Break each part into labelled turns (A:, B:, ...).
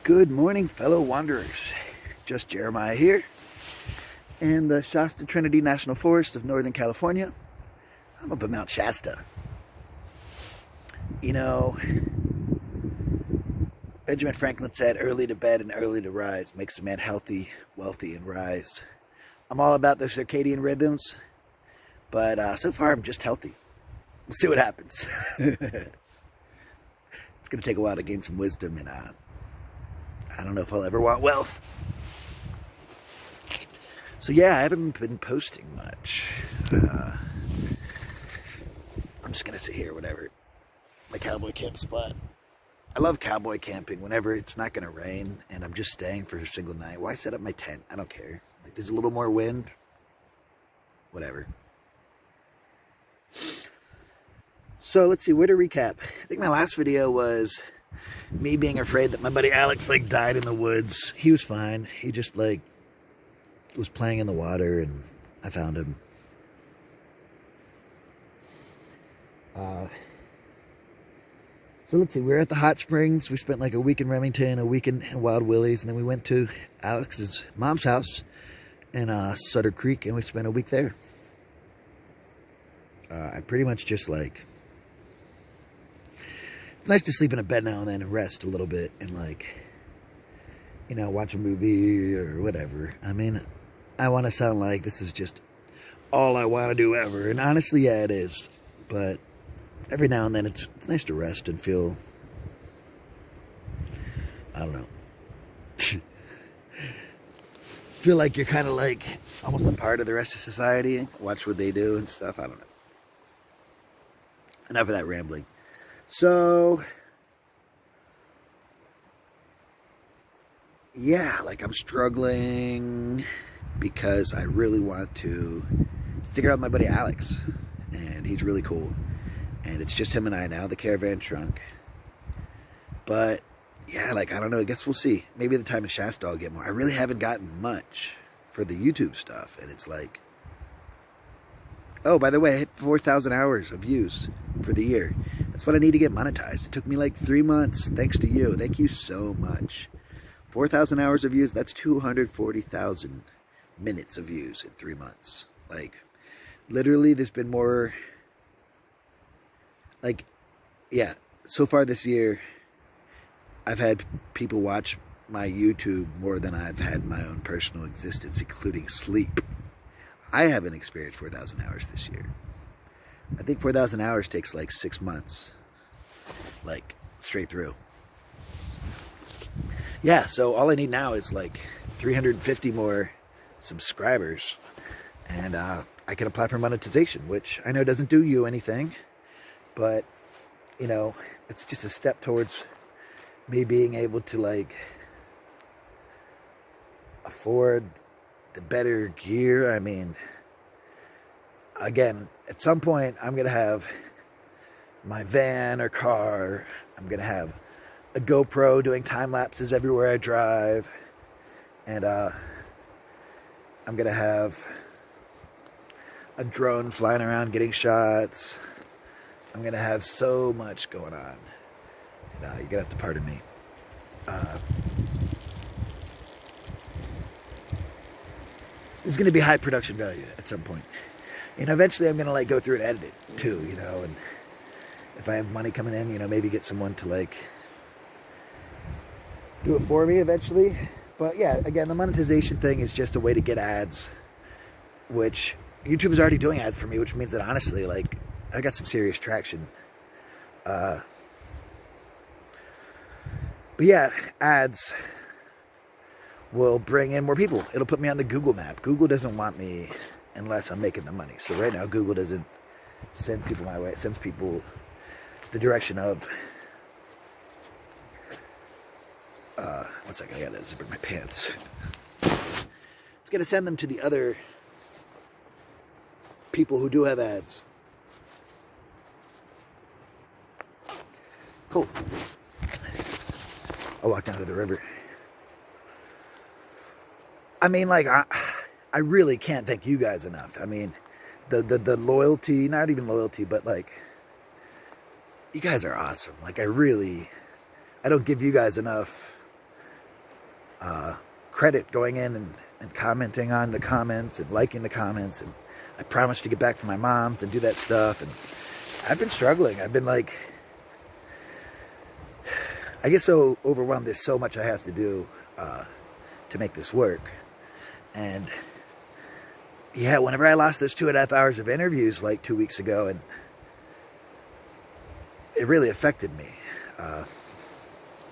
A: Good morning, fellow wanderers. Just Jeremiah here in the Shasta Trinity National Forest of Northern California. I'm up at Mount Shasta. You know, Benjamin Franklin said, early to bed and early to rise makes a man healthy, wealthy, and wise. I'm all about the circadian rhythms, but so far I'm just healthy. We'll see what happens. It's going to take a while to gain some wisdom, and I don't know if I'll ever want wealth. So yeah, I haven't been posting much. I'm just going to sit here, whatever. My cowboy camp spot. I love cowboy camping whenever it's not going to rain and I'm just staying for a single night. Why set up my tent? I don't care. Like, there's a little more wind. Whatever. So let's see, where to recap. I think my last video was me being afraid that my buddy Alex died in the woods. He was fine. He just was playing in the water and I found him. So let's see, we were at the hot springs. We spent like a week in Remington, a week in Wild Willie's, and then we went to Alex's mom's house in Sutter Creek and we spent a week there. I pretty much just it's nice to sleep in a bed now and then and rest a little bit and watch a movie or whatever. I mean, I want to sound like this is just all I want to do ever. And honestly, yeah, it is. But every now and then it's nice to rest and feel, I don't know, feel like you're kind of almost a part of the rest of society. Watch what they do and stuff. I don't know. Enough of that rambling. So, yeah, I'm struggling because I really want to stick around with my buddy Alex, and he's really cool, and it's just him and I now. The caravan shrunk, but yeah, I don't know, I guess we'll see. Maybe the time of Shasta I'll get more. I really haven't gotten much for the YouTube stuff, and it's oh, by the way, I hit 4,000 hours of views for the year. That's what I need to get monetized. It took me 3 months, thanks to you. Thank you so much. 4,000 hours of views, that's 240,000 minutes of views in 3 months. Literally, there's been more, yeah, so far this year, I've had people watch my YouTube more than I've had my own personal existence, including sleep. I haven't experienced 4,000 hours this year. I think 4,000 hours takes 6 months. Straight through. Yeah, so all I need now is 350 more subscribers. And I can apply for monetization, which I know doesn't do you anything. But, it's just a step towards me being able to afford the better gear. I mean, again, at some point I'm gonna have my van or car. I'm gonna have a GoPro doing time lapses everywhere I drive, and I'm gonna have a drone flying around getting shots. I'm gonna have so much going on, and you're gonna have to pardon me. There's going to be high production value at some point. And eventually I'm going to go through and edit it too, and if I have money coming in, maybe get someone to do it for me eventually. But yeah, again, the monetization thing is just a way to get ads, which YouTube is already doing ads for me, which means that honestly, I got some serious traction. But yeah, ads will bring in more people. It'll put me on the Google map. Google doesn't want me unless I'm making the money. So right now, Google doesn't send people my way. It sends people the direction of... one second, I gotta zip in my pants. It's gonna send them to the other people who do have ads. Cool. I'll walk down to the river. I mean, I really can't thank you guys enough. I mean, the loyalty, not even loyalty, but you guys are awesome. I don't give you guys enough credit going in and commenting on the comments and liking the comments. And I promised to get back from my mom's and do that stuff. And I've been struggling. I've been like, I get so overwhelmed. There's so much I have to do to make this work. And yeah, whenever I lost those 2.5 hours of interviews like 2 weeks ago, and it really affected me.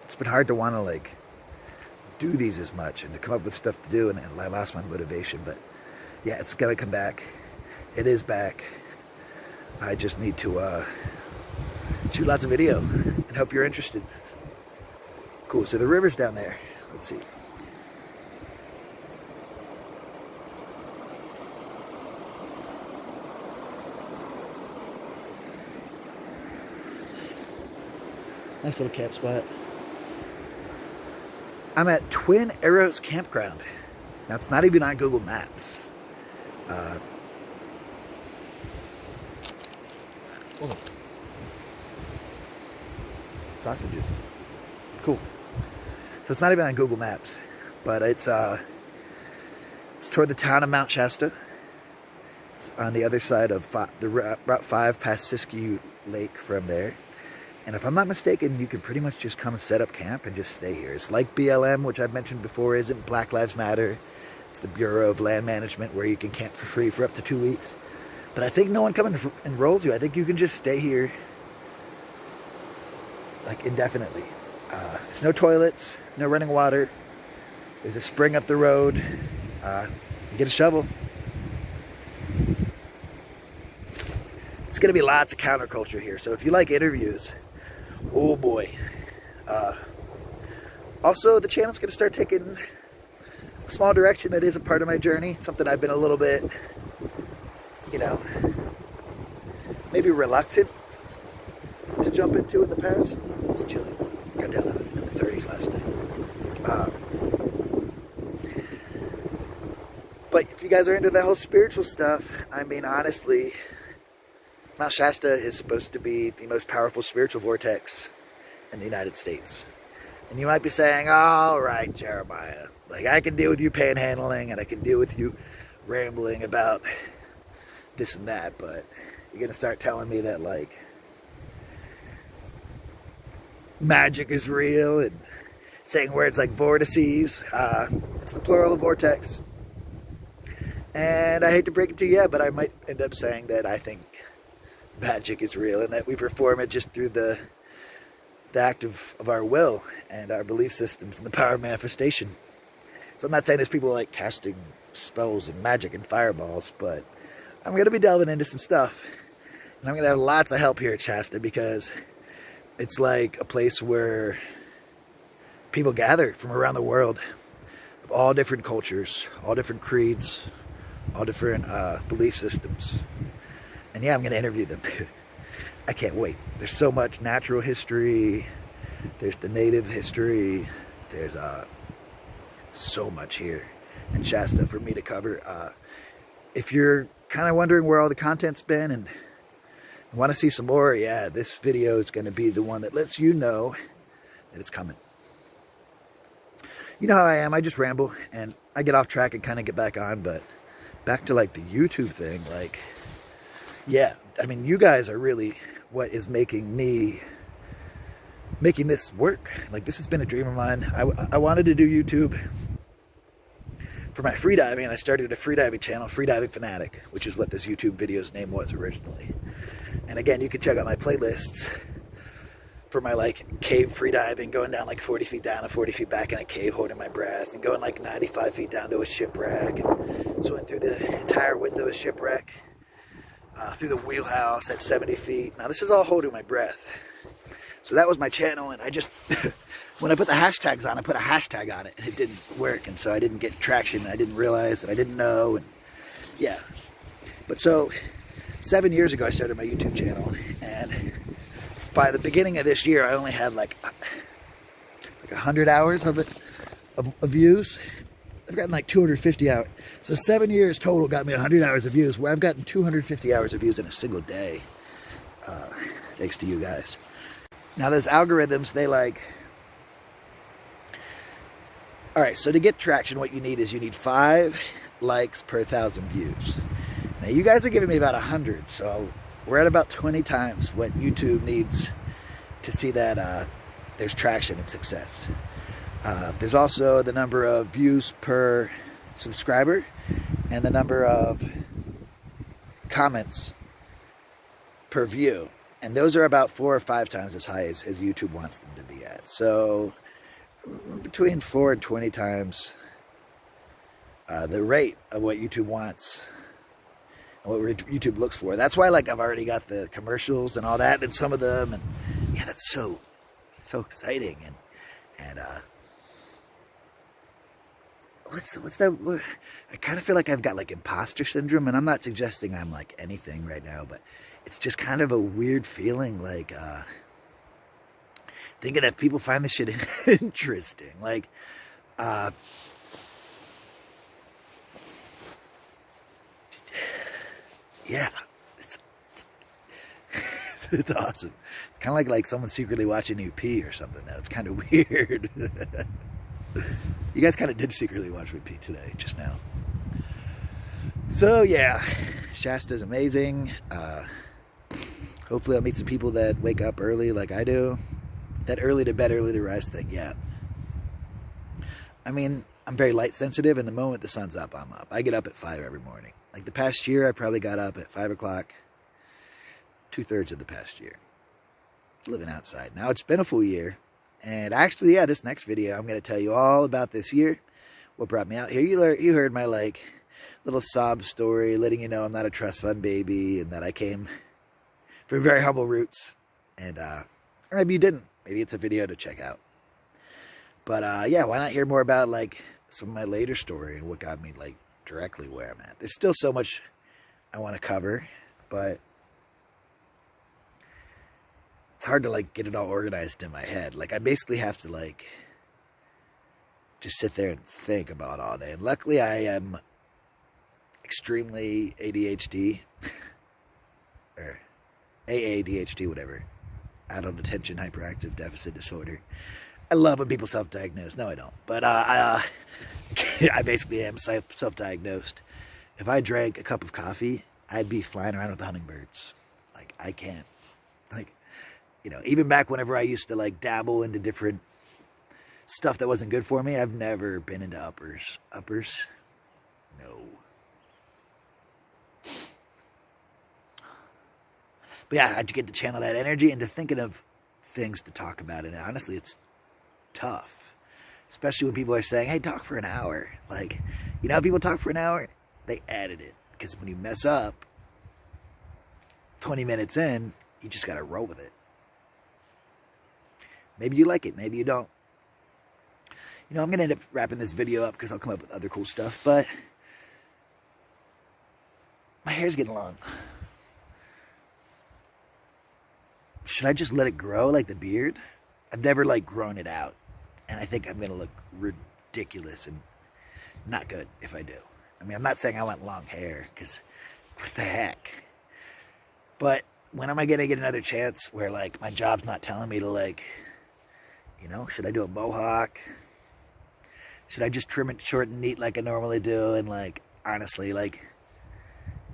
A: It's been hard to want to like do these as much and to come up with stuff to do, and I lost my motivation. But yeah, it's gonna come back. It is back. I just need to shoot lots of video and hope you're interested. Cool, so the river's down there. Let's see. Nice little camp spot. I'm at Twin Arrows Campground. Now, it's not even on Google Maps. Oh. Sausages. Cool. So it's not even on Google Maps, but it's toward the town of Mount Shasta. It's on the other side of the Route 5 past Siskiyou Lake from there. And if I'm not mistaken, you can pretty much just come and set up camp and just stay here. It's like BLM, which I've mentioned before, isn't Black Lives Matter. It's the Bureau of Land Management, where you can camp for free for up to 2 weeks. But I think no one comes and enrolls you. I think you can just stay here like indefinitely. There's no toilets, no running water. There's a spring up the road. Get a shovel. It's going to be lots of counterculture here. So if you like interviews, oh boy. Also, the channel's going to start taking a small direction that is a part of my journey. Something I've been a little bit, you know, maybe reluctant to jump into in the past. It's chilly. Got down in the 30s last night. But if you guys are into that whole spiritual stuff, I mean, honestly, Mount Shasta is supposed to be the most powerful spiritual vortex in the United States. And you might be saying, all right, Jeremiah, like I can deal with you panhandling and I can deal with you rambling about this and that, but you're going to start telling me that like magic is real and saying words like vortices. It's the plural of vortex. And I hate to break it to you, but I might end up saying that I think magic is real and that we perform it just through the act of our will and our belief systems and the power of manifestation. So I'm not saying there's people like casting spells and magic and fireballs, but I'm going to be delving into some stuff. And I'm going to have lots of help here at Shasta because it's like a place where people gather from around the world of all different cultures, all different creeds, all different belief systems. And yeah, I'm going to interview them. I can't wait. There's so much natural history. There's the native history. There's so much here in Shasta for me to cover. If you're kind of wondering where all the content's been and want to see some more, yeah, this video is going to be the one that lets you know that it's coming. You know how I am. I just ramble and I get off track and kind of get back on, but back to like the YouTube thing, like, yeah, I mean, you guys are really what is making this work. Like, this has been a dream of mine. I wanted to do YouTube for my freediving, and I started a freediving channel, Freediving Fanatic, which is what this YouTube video's name was originally. And again, you can check out my playlists for my like cave freediving, going down like 40 feet down and 40 feet back in a cave, holding my breath, and going like 95 feet down to a shipwreck, and swimming through the entire width of a shipwreck. Through the wheelhouse at 70 feet. Now this is all holding my breath. So that was my channel, and I just, when I put the hashtags on, I put a hashtag on it, and it didn't work, and so I didn't get traction, and I didn't realize, and I didn't know, and yeah. But so, 7 years ago I started my YouTube channel, and by the beginning of this year I only had like 100 hours of views. I've gotten like 250 hours. So 7 years total got me 100 hours of views, where I've gotten 250 hours of views in a single day. Thanks to you guys. Now those algorithms, they like, All right, so to get traction, what you need is you need 5 likes per 1,000 views. Now, you guys are giving me about 100, so we're at about 20 times what YouTube needs to see that there's traction and success. There's also the number of views per subscriber and the number of comments per view. And those are about 4 or 5 times as high as YouTube wants them to be at. So between 4 and 20 times the rate of what YouTube wants and what YouTube looks for. That's why, like, I've already got the commercials and all that and some of them. And yeah, that's so exciting. And what's that? I kind of feel like I've got like imposter syndrome, and I'm not suggesting I'm like anything right now, but it's just kind of a weird feeling, like thinking that people find this shit interesting. Like, yeah, it's awesome. It's kind of like someone secretly watching you pee or something. Though it's kind of weird. You guys kind of did secretly watch me pee today, just now. So yeah, Shasta's amazing. Hopefully I'll meet some people that wake up early like I do. That early to bed, early to rise thing, yeah. I mean, I'm very light sensitive, and the moment the sun's up, I'm up. I get up at 5 every morning. Like the past year, I probably got up at 5 o'clock, 2/3 of the past year. Living outside. Now, it's been a full year. And actually, yeah, this next video, I'm going to tell you all about this year. What brought me out here. You heard my, like, little sob story, letting you know I'm not a trust fund baby, and that I came from very humble roots. And, or maybe you didn't. Maybe it's a video to check out. But, yeah, why not hear more about, like, some of my later story and what got me, like, directly where I'm at. There's still so much I want to cover, but it's hard to, like, get it all organized in my head. Like, I basically have to, like, just sit there and think about it all day. And luckily, I am extremely ADHD, or AADHD, whatever. Adult Attention Hyperactive Deficit Disorder. I love when people self-diagnose. No, I don't. But I basically am self-diagnosed. If I drank a cup of coffee, I'd be flying around with the hummingbirds. Like, I can't. Like, you know, even back whenever I used to, like, dabble into different stuff that wasn't good for me, I've never been into uppers. Uppers? No. But yeah, I get to channel that energy into thinking of things to talk about. And honestly, it's tough. Especially when people are saying, hey, talk for an hour. Like, you know how people talk for an hour? They added it. Because when you mess up, 20 minutes in, you just got to roll with it. Maybe you like it. Maybe you don't. You know, I'm going to end up wrapping this video up because I'll come up with other cool stuff. But my hair's getting long. Should I just let it grow like the beard? I've never, like, grown it out. And I think I'm going to look ridiculous and not good if I do. I mean, I'm not saying I want long hair, because what the heck? But when am I going to get another chance where, like, my job's not telling me to, like, you know, should I do a mohawk? Should I just trim it short and neat like I normally do? And, like, honestly, like,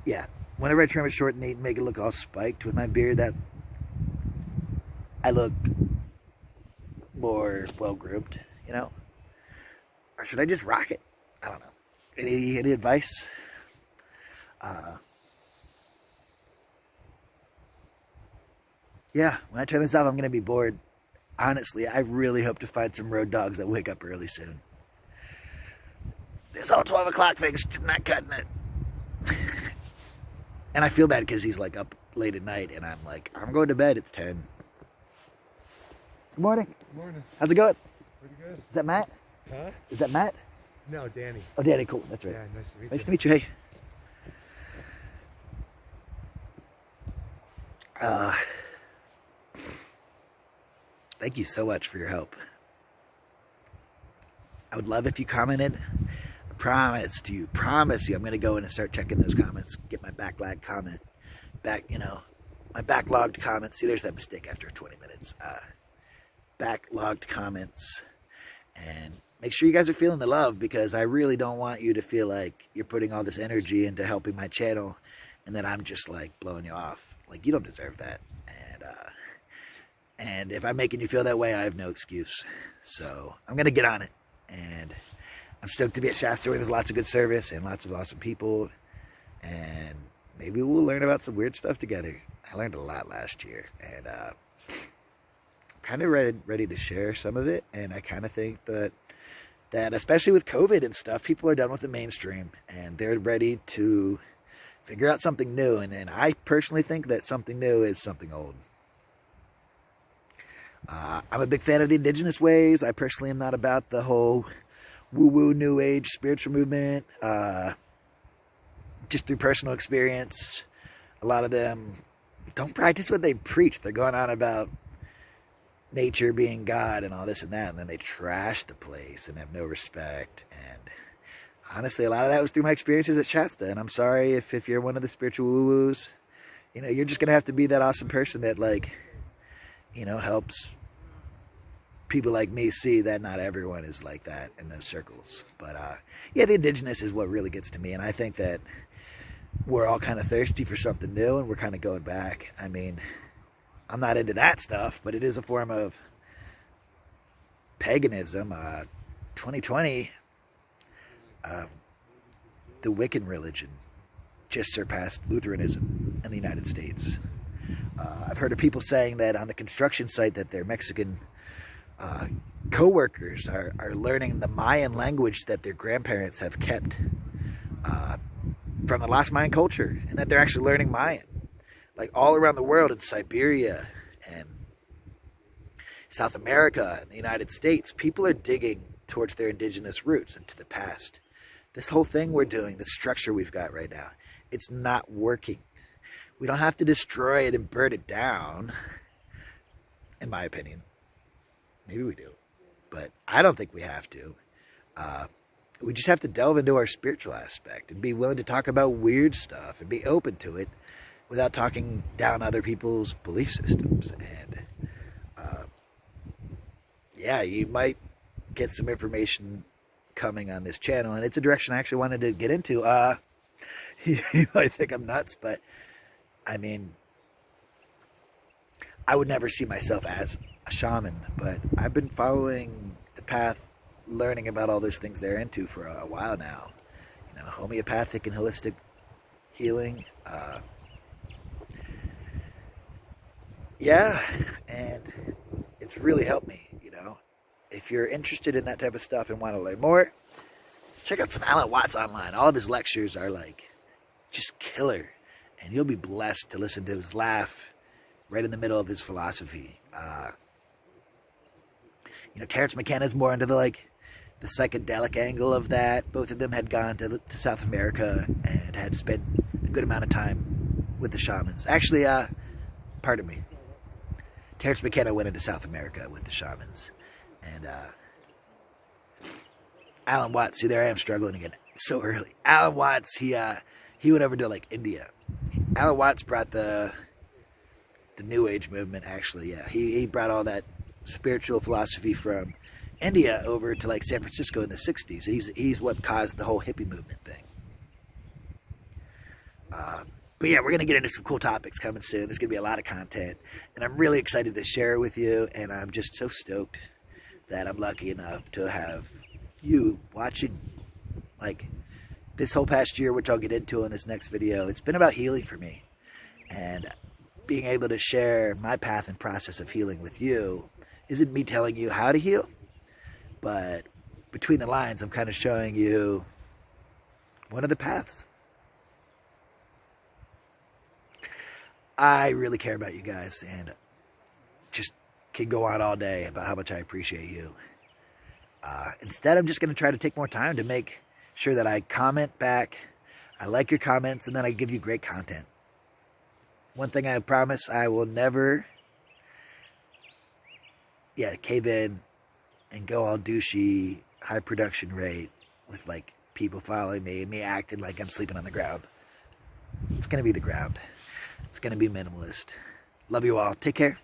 A: yeah, whenever I trim it short and neat and make it look all spiked with my beard, that I look more well-groomed, you know? Or should I just rock it? I don't know. Any advice? Yeah, when I turn this off, I'm going to be bored. Honestly, I really hope to find some road dogs that wake up early soon. This whole 12 o'clock thing's not cutting it. And I feel bad because he's, like, up late at night, and I'm like, I'm going to bed. It's 10. Good morning.
B: Good morning.
A: How's it going?
B: Pretty good.
A: Is that Matt?
B: Huh?
A: Is that Matt?
B: No, Danny.
A: Oh, Danny, cool. That's right.
B: Yeah, nice to meet you.
A: Nice to meet you. Hey. Thank you so much for your help. I would love if you commented. I promise you, I'm going to go in and start checking those comments. Get my backlogged comment. My backlogged comments. See, there's that mistake after 20 minutes. Backlogged comments. And make sure you guys are feeling the love, because I really don't want you to feel like you're putting all this energy into helping my channel and then I'm just like blowing you off. Like, you don't deserve that. And if I'm making you feel that way, I have no excuse. So I'm going to get on it. And I'm stoked to be at Shasta, where there's lots of good service and lots of awesome people. And maybe we'll learn about some weird stuff together. I learned a lot last year. And kind of ready to share some of it. And I kind of think that especially with COVID and stuff, people are done with the mainstream. And they're ready to figure out something new. And I personally think that something new is something old. I'm a big fan of the indigenous ways. I personally am not about the whole woo-woo new age spiritual movement. Just through personal experience, a lot of them don't practice what they preach. They're going on about nature being God and all this and that, and then they trash the place and have no respect. And honestly, a lot of that was through my experiences at Shasta. And I'm sorry if you're one of the spiritual woo-woos. You know, you're just going to have to be that awesome person that, like, you know, helps people like me see that not everyone is like that in those circles. But yeah, the indigenous is what really gets to me. And I think that we're all kind of thirsty for something new, and we're kind of going back. I mean, I'm not into that stuff, but it is a form of paganism. 2020, the Wiccan religion just surpassed Lutheranism in the United States. I've heard of people saying that on the construction site that their Mexican co-workers are learning the Mayan language that their grandparents have kept from the lost Mayan culture, and that they're actually learning Mayan. Like, all around the world, in Siberia and South America and the United States, people are digging towards their indigenous roots and to the past. This whole thing we're doing, the structure we've got right now, it's not working. We don't have to destroy it and burn it down, in my opinion. Maybe we do, but I don't think we have to. We just have to delve into our spiritual aspect and be willing to talk about weird stuff and be open to it without talking down other people's belief systems. And yeah, you might get some information coming on this channel, and it's a direction I actually wanted to get into. You might think I'm nuts, but I mean, I would never see myself as a shaman, but I've been following the path, learning about all those things they're into for a while now. You know, homeopathic and holistic healing. Yeah, and it's really helped me, you know. If you're interested in that type of stuff and want to learn more, check out some Alan Watts online. All of his lectures are like just killer, and you'll be blessed to listen to his laugh right in the middle of his philosophy. You know, Terrence McKenna's more into the psychedelic angle of that. Both of them had gone to South America and had spent a good amount of time with the shamans. Actually, pardon me. Terrence McKenna went into South America with the shamans. And Alan Watts, see, there I am struggling again so early. Alan Watts, he went over to like India. Alan Watts brought the New Age movement, actually. Yeah, he brought all that spiritual philosophy from India over to like San Francisco in the 60s. He's what caused the whole hippie movement thing. But yeah, we're going to get into some cool topics coming soon. There's going to be a lot of content, and I'm really excited to share it with you, and I'm just so stoked that I'm lucky enough to have you watching. Like, this whole past year, which I'll get into in this next video, it's been about healing for me, and being able to share my path and process of healing with you isn't me telling you how to heal, but between the lines, I'm kind of showing you one of the paths. I really care about you guys, and just can go on all day about how much I appreciate you. Instead, I'm just going to try to take more time to make sure that I comment back, I like your comments, and then I give you great content. One thing I promise, I will never cave in and go all douchey, high production rate with like people following me and me acting like I'm sleeping on the ground. It's going to be the ground. It's going to be minimalist. Love you all. Take care.